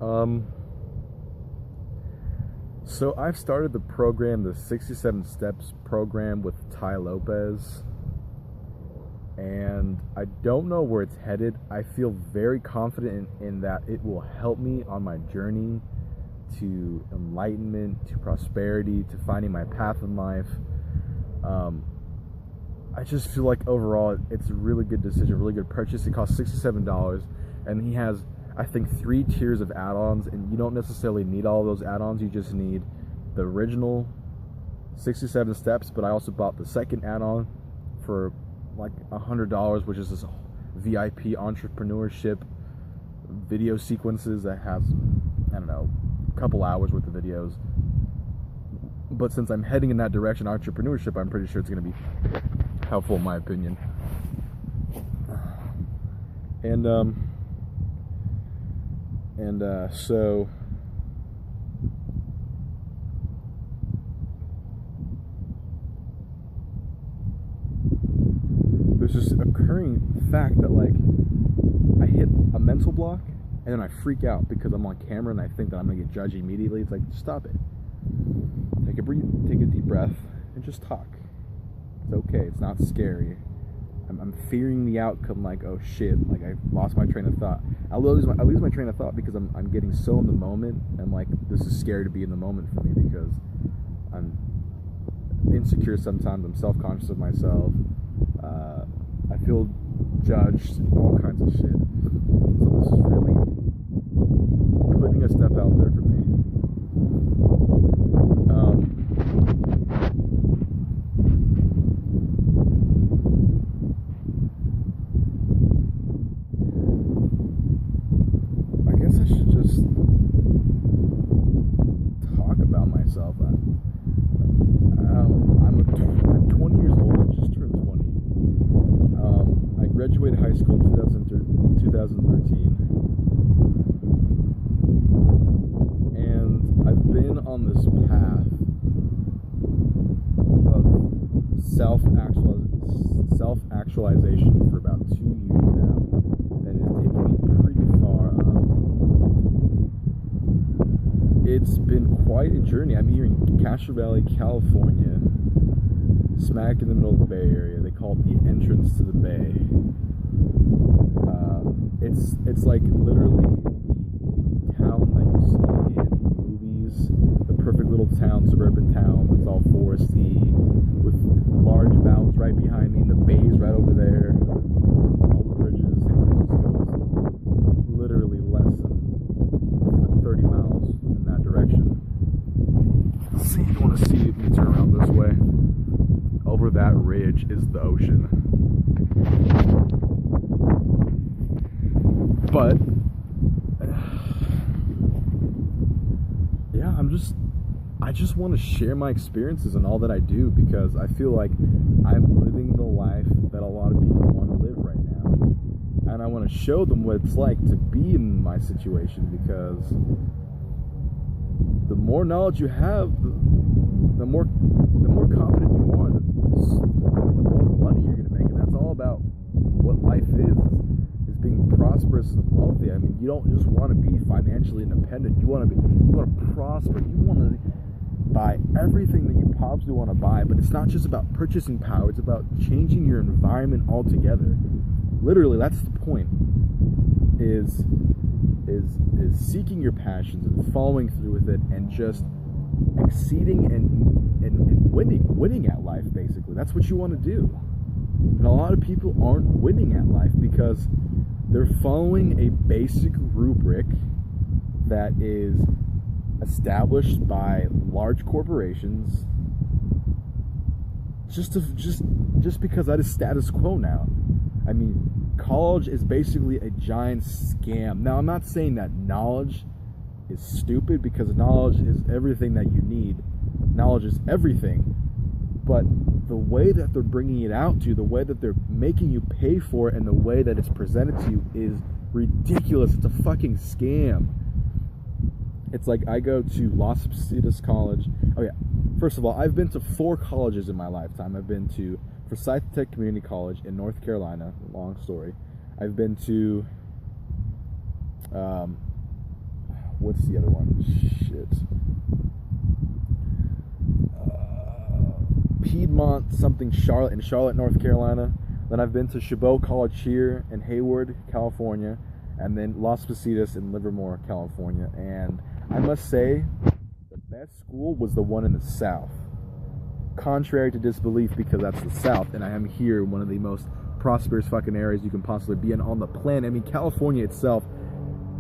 Um, so I've started the program, the 67 Steps program with Tai Lopez, and I don't know where it's headed. I feel very confident in that it will help me on my journey to enlightenment, to prosperity, to finding my path in life. I just feel like overall it's a really good decision, a really good purchase. It costs $67, and he has, I think, 3 tiers of add-ons, and you don't necessarily need all those add-ons. You just need the original 67 steps, but I also bought the second add-on for like $100, which is this VIP entrepreneurship video sequences that has, I don't know, a couple hours worth of videos. But since I'm heading in that direction, entrepreneurship, I'm pretty sure it's going to be helpful in my opinion. So there's this occurring fact that, like, I hit a mental block and then I freak out because I'm on camera and I think that I'm gonna get judged immediately. It's like, stop it. Take a deep breath and just talk. It's okay. It's not scary. I'm fearing the outcome, like, oh shit, like I lost my train of thought. I lose my train of thought because I'm getting so in the moment, and like, this is scary to be in the moment for me because I'm insecure sometimes. I'm self-conscious of myself. I feel judged, all kinds of shit. So this is really putting a step out there for me. I guess I should just talk about myself. I'm 20 years old. I just turned 20. I graduated high school in 2013. And I've been on this path of self-actualization for about 2 years now. And it's taken me pretty far. It's been quite a journey. I'm here in Castro Valley, California, smack in the middle of the Bay Area. They call it the entrance to the Bay. It's like literally the town that you see in movies, the perfect little town, suburban town that's all foresty, with large mountains right behind me, and the bay's right over there. All the bridges. San Francisco is literally less than 30 miles in that direction. See, you want to see it, you turn around this way. Over that ridge is the ocean. But yeah, I just want to share my experiences and all that I do, because I feel like I'm living the life that a lot of people want to live right now. And I want to show them what it's like to be in my situation, because the more knowledge you have, the more confident you are, the more money you're going to make. And that's all about what life is being prosperous and wealthy. I mean, you don't just want to be financially independent. You want to prosper. You want to buy everything that you possibly want to buy. But it's not just about purchasing power. It's about changing your environment altogether. Literally, that's the point. Is seeking your passions and following through with it, and just exceeding and winning at life. Basically, that's what you want to do. And a lot of people aren't winning at life because they're following a basic rubric that is established by large corporations just because that is status quo now. I mean, college is basically a giant scam. Now, I'm not saying that knowledge is stupid, because knowledge is everything that you need. Knowledge is everything. But the way that they're bringing it out to you, the way that they're making you pay for it, and the way that it's presented to you is ridiculous. It's a fucking scam. It's like, I go to Los Positas College. Oh yeah, first of all, I've been to 4 colleges in my lifetime. I've been to Forsyth Tech Community College in North Carolina. Long story. I've been to what's the other one? Shit. Piedmont something Charlotte in Charlotte, North Carolina. Then I've been to Chabot College here in Hayward, California, and then Las Positas in Livermore, California. And I must say, the best school was the one in the South. Contrary to disbelief, because that's the South, and I am here in one of the most prosperous fucking areas you can possibly be in on the planet. I mean, California itself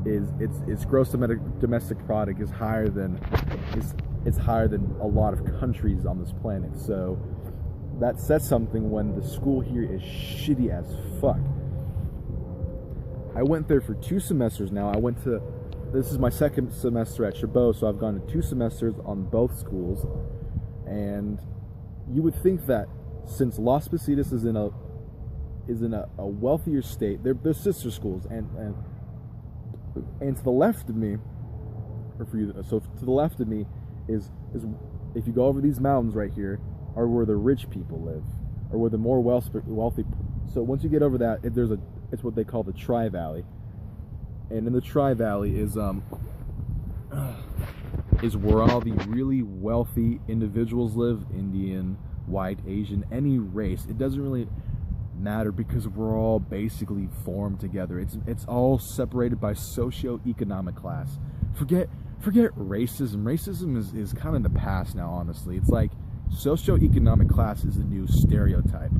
is its gross domestic product is higher than it's higher than a lot of countries on this planet. So that says something when the school here is shitty as fuck. I went there for 2 semesters now. This is my second semester at Chabot, so I've gone to 2 semesters on both schools. And you would think that since Las Positas is in a wealthier state, they're sister schools, and to the left of me, or for you, so to the left of me is if you go over these mountains right here, are where the rich people live, or where the more wealthy. So once you get over that, it's what they call the Tri-Valley, and in the Tri-Valley is where all the really wealthy individuals live. Indian, white, Asian, any race. It doesn't really matter because we're all basically formed together. It's all separated by socio-economic class. Forget racism. Racism is kind of in the past now, honestly. It's like socio-economic class is the new stereotype.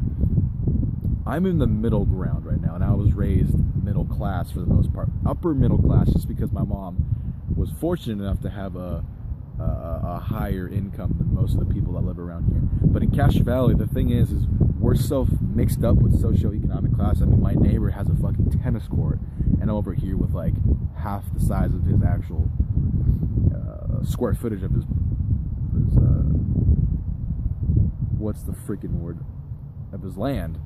I'm in the middle ground right now, and I was raised middle class for the most part. Upper middle class, just because my mom was fortunate enough to have a higher income than most of the people that live around here. But in Castro Valley, the thing is we're so mixed up with socioeconomic class. I mean, my neighbor has a fucking tennis court, and I'm over here with like half the size of his actual square footage of his what's the freaking word, of his land.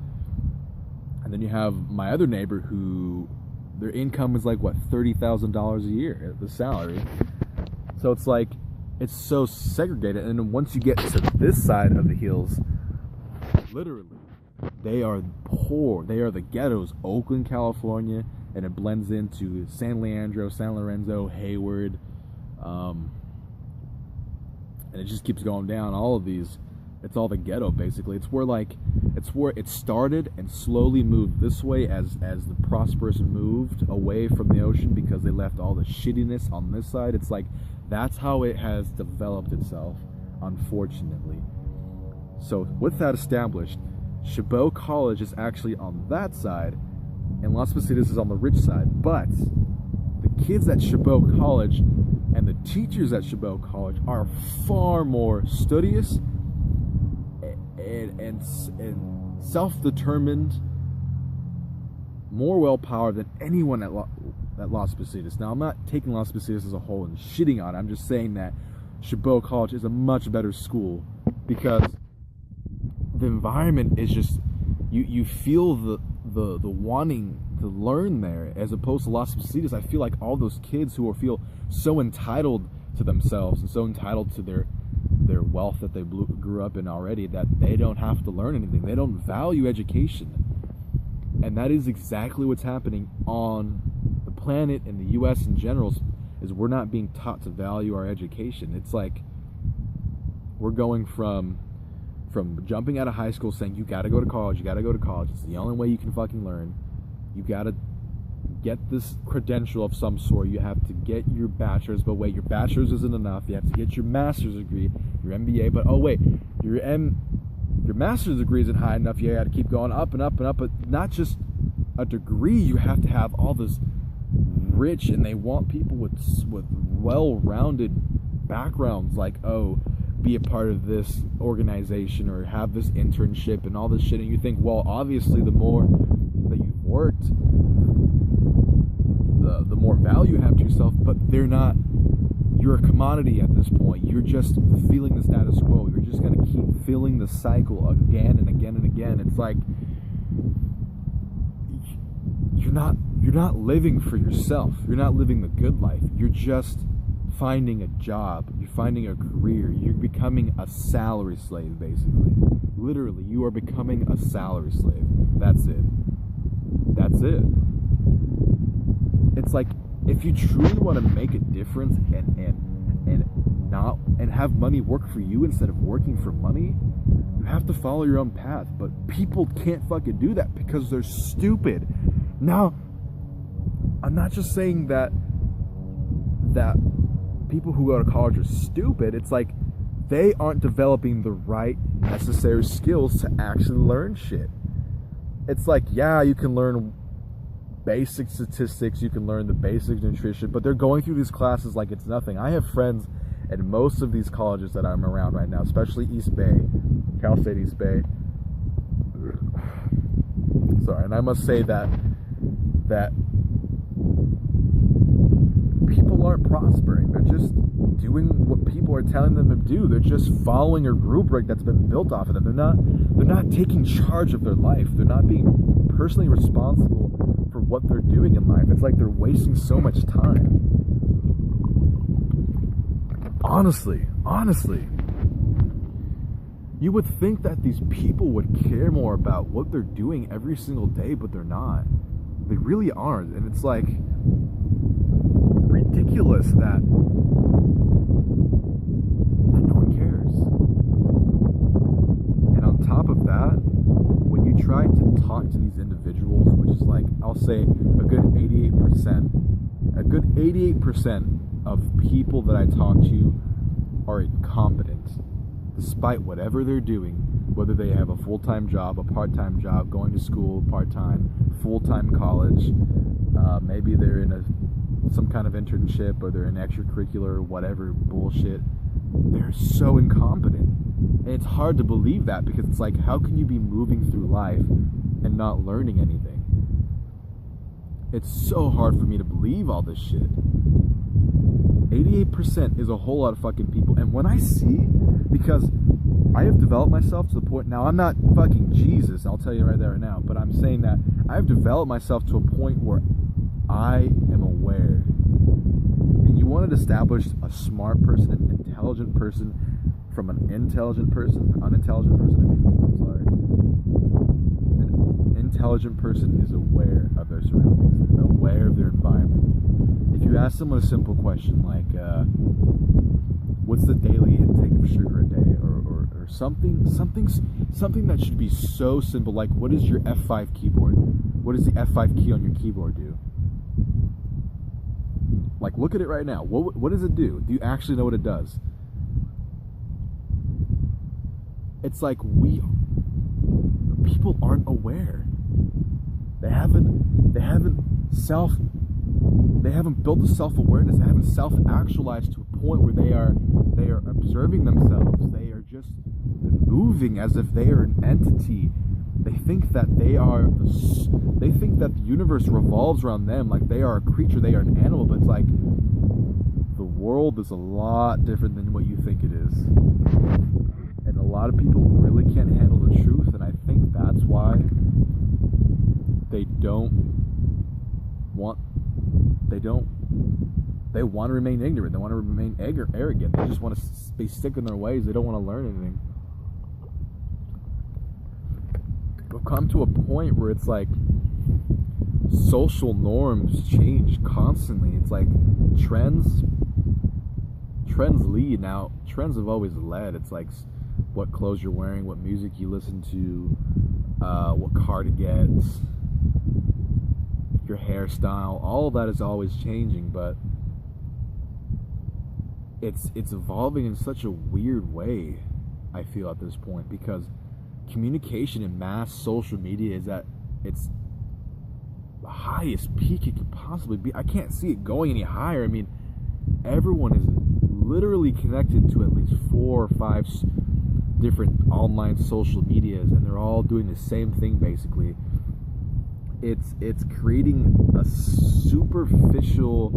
And then you have my other neighbor who their income is like, what, $30,000 a year, the salary. So it's like, it's so segregated. And then once you get to this side of the hills, literally, they are poor. They are the ghettos. Oakland, California, and it blends into San Leandro, San Lorenzo, Hayward, and it just keeps going down. All of these, it's all the ghetto, basically. It's where it started and slowly moved this way as the prosperous moved away from the ocean, because they left all the shittiness on this side. It's like, that's how it has developed itself, unfortunately. So with that established, Chabot College is actually on that side, and Las Positas is on the rich side. But the kids at Chabot College and the teachers at Chabot College are far more studious and self-determined, more well-powered than anyone at Las Positas. Now, I'm not taking Las Positas as a whole and shitting on it. I'm just saying that Chabot College is a much better school, because the environment is just, you feel the wanting to learn there, as opposed to Las Positas. I feel like all those kids who feel so entitled to themselves and so entitled to their wealth that they grew up in already, that they don't have to learn anything. They don't value education. And that is exactly what's happening on the planet, in the US in general, is we're not being taught to value our education. It's like we're going from jumping out of high school saying you gotta go to college, it's the only way you can fucking learn, you gotta get this credential of some sort, you have to get your bachelor's, but wait, your bachelor's isn't enough, you have to get your master's degree, your MBA, but oh wait, your master's degree isn't high enough, you gotta keep going up and up and up. But not just a degree, you have to have all this rich, and they want people with well-rounded backgrounds, like, oh, be a part of this organization or have this internship and all this shit. And you think, well, obviously the more that you've worked, the more value you have to yourself. But they're not, you're a commodity at this point. You're just feeling the status quo. You're just going to keep feeling the cycle again and again and again. It's like you're not living for yourself. You're not living the good life. You're just finding a job, you're finding a career, you're becoming a salary slave, basically. Literally, you are becoming a salary slave. That's it. It's like if you truly want to make a difference and have money work for you instead of working for money, you have to follow your own path. But people can't fucking do that because they're stupid. Now, I'm not just saying that people who go to college are stupid. It's like they aren't developing the right necessary skills to actually learn shit. It's like, yeah, you can learn basic statistics, you can learn the basic nutrition, but they're going through these classes like it's nothing. I have friends at most of these colleges that I'm around right now, especially East Bay, Cal State East Bay. Sorry, and I must say that people aren't prospering. They're just doing what people are telling them to do. They're just following a rubric that's been built off of them. They're not taking charge of their life. They're not being personally responsible for what they're doing in life. It's like they're wasting so much time. Honestly, you would think that these people would care more about what they're doing every single day, but they're not. They really aren't. And it's like ridiculous that no one cares. And on top of that, when you try to talk to these individuals, which is like, I'll say a good 88% of people that I talk to are incompetent, despite whatever they're doing, whether they have a full-time job, a part-time job, going to school part-time, full-time college, maybe they're in some kind of internship, or they're in extracurricular, whatever bullshit. They're so incompetent. And it's hard to believe that, because it's like, how can you be moving through life and not learning anything? It's so hard for me to believe all this shit. 88% is a whole lot of fucking people. And when I see, because I have developed myself to the point, now I'm not fucking Jesus, I'll tell you right there right now, but I'm saying that I've developed myself to a point where I am aware. And you want to establish a smart person, an intelligent person, from an unintelligent person, An intelligent person is aware of their surroundings, aware of their environment. If you ask someone a simple question like, what's the daily intake of sugar a day, or something that should be so simple, like, what is your F5 keyboard? What does the F5 key on your keyboard do? Like, look at it right now. What does it do? Do you actually know what it does? It's like people aren't aware. They haven't built the self-awareness. They haven't self-actualized to a point where they are observing themselves. They are just moving as if they are an entity. They think that they think that the universe revolves around them, like they are a creature, they are an animal. But it's like, the world is a lot different than what you think it is. And a lot of people really can't handle the truth, and I think that's why they want to remain ignorant. They want to remain arrogant. They just want to be stuck in their ways. They don't want to learn anything. We've come to a point where it's like social norms change constantly. It's like trends lead. Now, trends have always led. It's like what clothes you're wearing, what music you listen to, what car to get, your hairstyle. All of that is always changing, but it's evolving in such a weird way, I feel, at this point, because communication in mass social media is at its the highest peak it could possibly be. I can't see it going any higher. I mean, everyone is literally connected to at least 4 or 5 different online social medias, and they're all doing the same thing basically. It's creating a superficial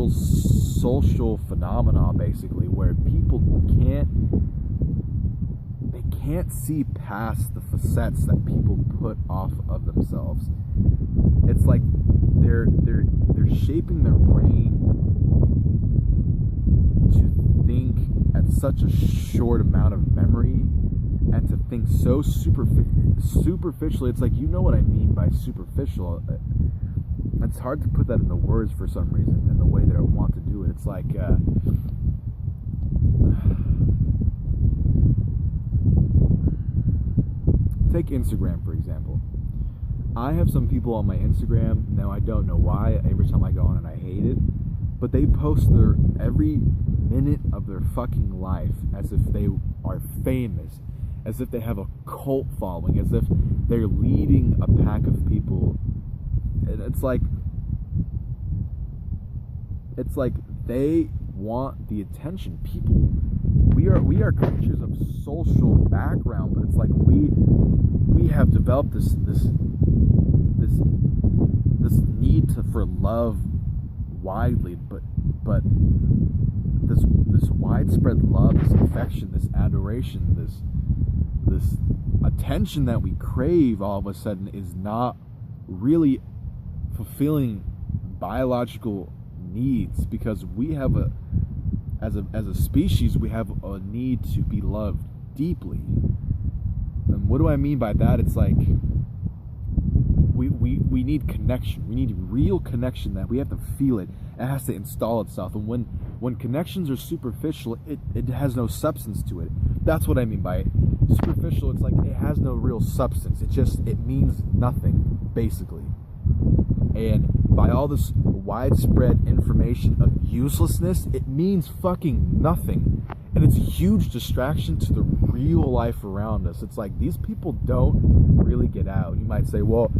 social phenomenon basically, where people can't see past the facets that people put off of themselves. It's like they're shaping their brain to think at such a short amount of memory, and to think so superficially. It's like, you know what I mean by superficial. it's hard to put that into words for some reason in the way that I want to do it. It's like take Instagram, for example. I have some people on my Instagram, now I don't know why, every time I go on and I hate it, but they post their every minute of their fucking life as if they are famous, as if they have a cult following, as if they're leading a pack of people. And it's like they want the attention. People, we are creatures of social background, but it's like we have developed this need for love widely, but this widespread love, this affection, this adoration, this attention that we crave all of a sudden is not really fulfilling biological needs, because we have as a species, we have a need to be loved deeply. And what do I mean by that? It's like we need connection. We need real connection, that we have to feel it. It has to install itself. And when connections are superficial, it has no substance to it. That's what I mean by it. Superficial, it's like it has no real substance. It means nothing, basically. And by all this widespread information of uselessness, it means fucking nothing. And it's a huge distraction to the real life around us. It's like these people don't really get out. You might say, well,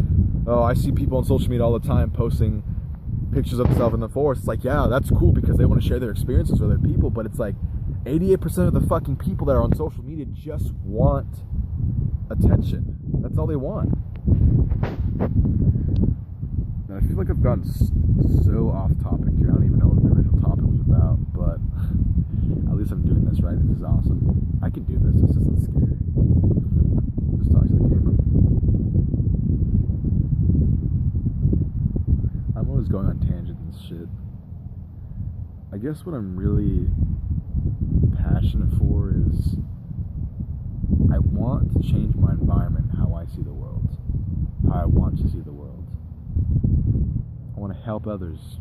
I see people on social media all the time posting pictures of themselves in the forest. It's like, yeah, that's cool because they want to share their experiences with other people. But it's like 88% of the fucking people that are on social media just want attention. That's all they want. And I feel like I've gotten so off topic here. I don't even know what the original topic was about, but at least I'm doing this right. This is awesome. I can do this. This isn't scary. Just talk to the camera. I'm always going on tangents and shit. I guess what I'm really passionate for is I want to change my environment, how I see the world, how I want to see the world. I want to help others.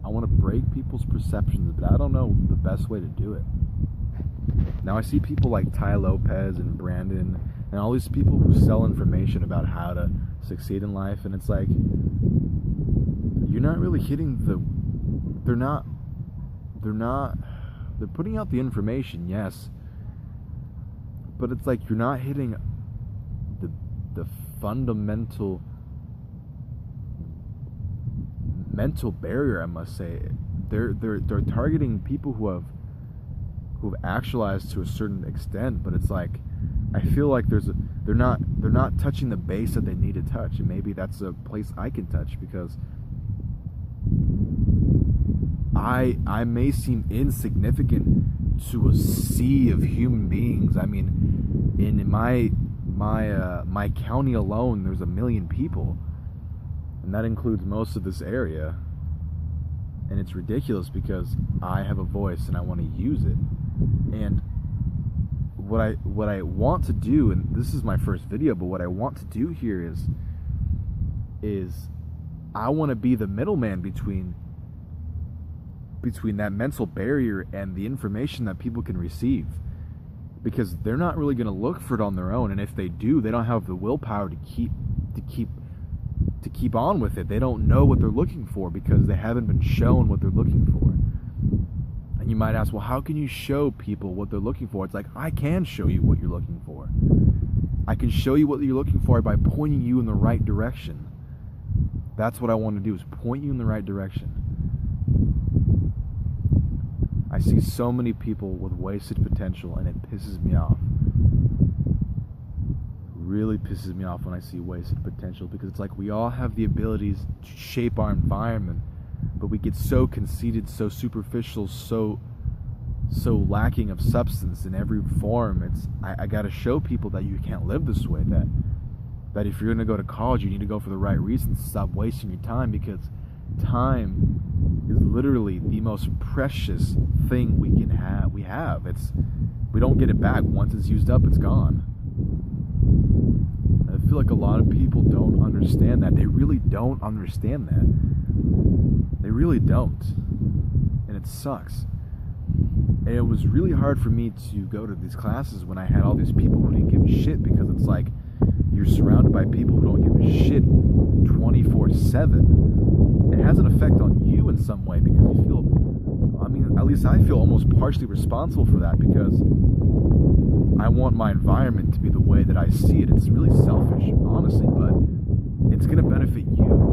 I want to break people's perceptions, but I don't know the best way to do it. Now I see people like Tai Lopez and Brandon and all these people who sell information about how to succeed in life, and it's like, you're not really hitting they're putting out the information, yes, but it's like you're not hitting the fundamental mental barrier, I must say. They're targeting people who've actualized to a certain extent, but it's like I feel like they're not touching the base that they need to touch, and maybe that's a place I can touch, because I may seem insignificant to a sea of human beings. I mean, in my county alone, there's 1 million people, and that includes most of this area. And it's ridiculous because I have a voice and I want to use it. And what I want to do, and this is my first video, but what I want to do here is I want to be the middleman between that mental barrier and the information that people can receive, because they're not really going to look for it on their own, and if they do, they don't have the willpower to keep on with it. They don't know what they're looking for because they haven't been shown what they're looking for. And you might ask, well, how can you show people what they're looking for? It's like, I can show you what you're looking for. I can show you what you're looking for by pointing you in the right direction. That's what I want to do, is point you in the right direction. I see so many people with wasted potential, and it pisses me off. Really pisses me off when I see wasted potential, because it's like we all have the abilities to shape our environment, but we get so conceited, so superficial, so lacking of substance in every form. I gotta show people that you can't live this way, that if you're gonna go to college, you need to go for the right reasons. Stop wasting your time, because time is literally the most precious thing we have. We don't get it back. Once it's used up, it's gone. I feel like a lot of people don't understand that. They really don't understand that. They really don't. And it sucks. And it was really hard for me to go to these classes when I had all these people who didn't give a shit, because it's like you're surrounded by people who don't give a shit 24/7. It has an effect on you in some way, because you feel, I mean, at least I feel almost partially responsible for that, because I want my environment to be the way that I see it. It's really selfish, honestly, but it's going to benefit you.